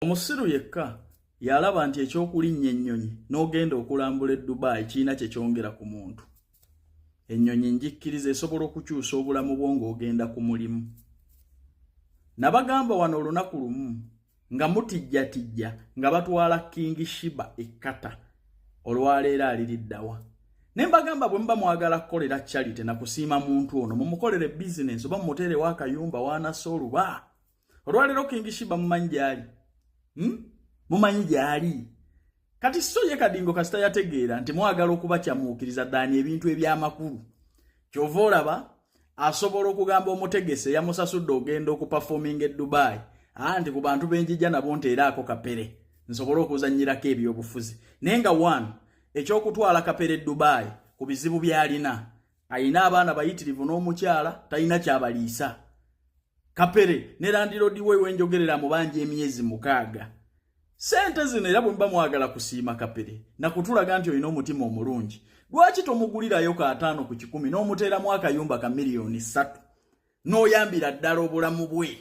Omusiru yekka yalaba nti ekyokulinnya ennyonyi n'ogenda okulambula e Dubai kiina kye kyongera ku muntu. Ennyonyi njikkiriza esobola okukyusa obulamu bwo ng'ogenda ku mulimu. Nabagamba wano olunaku lumu nga mutijjatijja nga batwala King Shiba ekkata olwaleero aliriddawa. Ne mbagamba bwe muba mwagala kukolera charity na kusiima muntu ono mumukolere business oba mumuteerewo akayumba w'anassa oluba. Olwaleero King Shiba mumanyi gy'ali. Mumanyi gy'ali. Kati so ye kadingo kasita yategeera nti mwagala okuba kyamuukiriza ddaani ebintu eby'amakulu. Kyova olaba asobola okugamba omutegese yamusasudde ogenda okuperforming e Dubai. Anti ku bantu b'enjija nabo nteeraako kapere. Nsobola okuzannyirako ebyobufuzi. Naye nga one ekyokutwala kapere e Dubai ku bizibu by'alina. Ayina abaana bayitirivu n'omukyala talina kyabaliisa. Kapere ne landiroodi we wenjogerera mu banja emyezi 6. Sente zino era bwe mba mwagala kusiima kapere na kutulaga nti olina omutima omulungi. Lwaki tomugulirayo ka 5 ku 10 n'omuteeramu akayumba ka miliyoni 3 n'oyambira ddala obulamu bwe?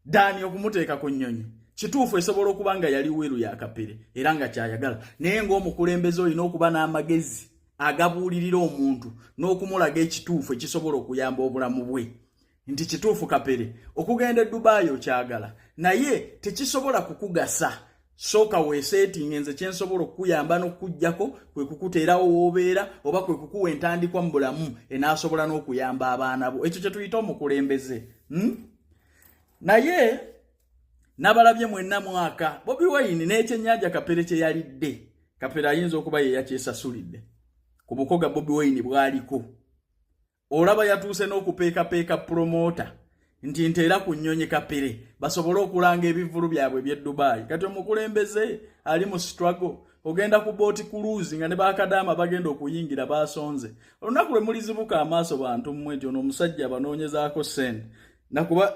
Ddaani okumuteeka ku nnyonyi. Kituufu esobola okuba nga yali weeru ya kapere era nga kyayagala. Naye ng'omukulembeze olina okuba n'amagezi agabuulirira omuntu n'okumulaga ekituufu ekisobola okuyamba obulamu bwe. Nti kituufu kapere okugenda e Dubai okyagala naye tekisobola kukugasa. Sooka weeseetinga nze kyensobola okukuyamba n'okukuggyako kwe kukuteerawo w'obeera oba kwe kukuwa entandikwa mu bulamu enaasobola n'okuyamba abaana bo. Ekyo kye tuyita omukulembeze. Naye nabalabye mwenna mwaka Bobi Wine n'ekyennyanja kapere kye yalidde. Kapere ayinza okuba ye yakyesasulidde ku bukoga Bobi Wine bwaliko. Olaba yatuuse n'okupeekapeeka promota nti nteera ku nnyonyi kapere basobole okulanga ebivvulu byabwe by'e Dubai. Kati omukulembeze ali mu struggle. Ogenda ku boati cruise nga ne baakadaama bagenda okuyingira baasonze. Olunaku lwe mulizibuka amaaso bantu mmwe nti ono omusajja abanoonyezaako ssente nakuba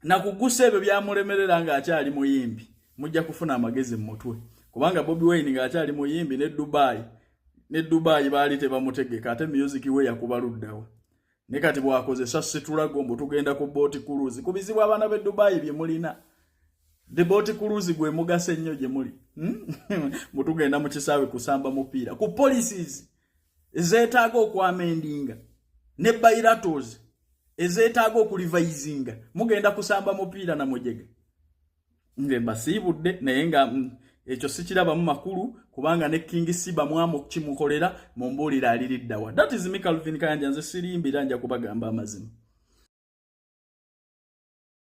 nakugusa ebyo byamulemerera ng'akyali muyimbi. Mujja kufuna amagezi mu mutwe kubanga Bobi Wine ng'akyali muyimbi ne Dubai baali tebamutegeka ate music we yakuba luddawa. Ne kati bwakozesa situlago mbu tugenda ku boati cruise. Ku bizibu abaana b'e Dubai bye mulina. The boati cruise gwe mugase nnyo gye muli. Mutugenda mu kisaawe kusamba mupiira. Ku policies ezeetaaga okwamendinga ne bilaterals ezeetaaga okulivayizinga mugenda kusamba mupiira na mujega. Nge mbasiibudde naye nga ekyo sikiraba mu makulu kubanga ne King Shiba mwamu kimukolera mumbuulira aliriddawa. That is me Calvin Kayanja nze sirimbira nja kubagamba amazima.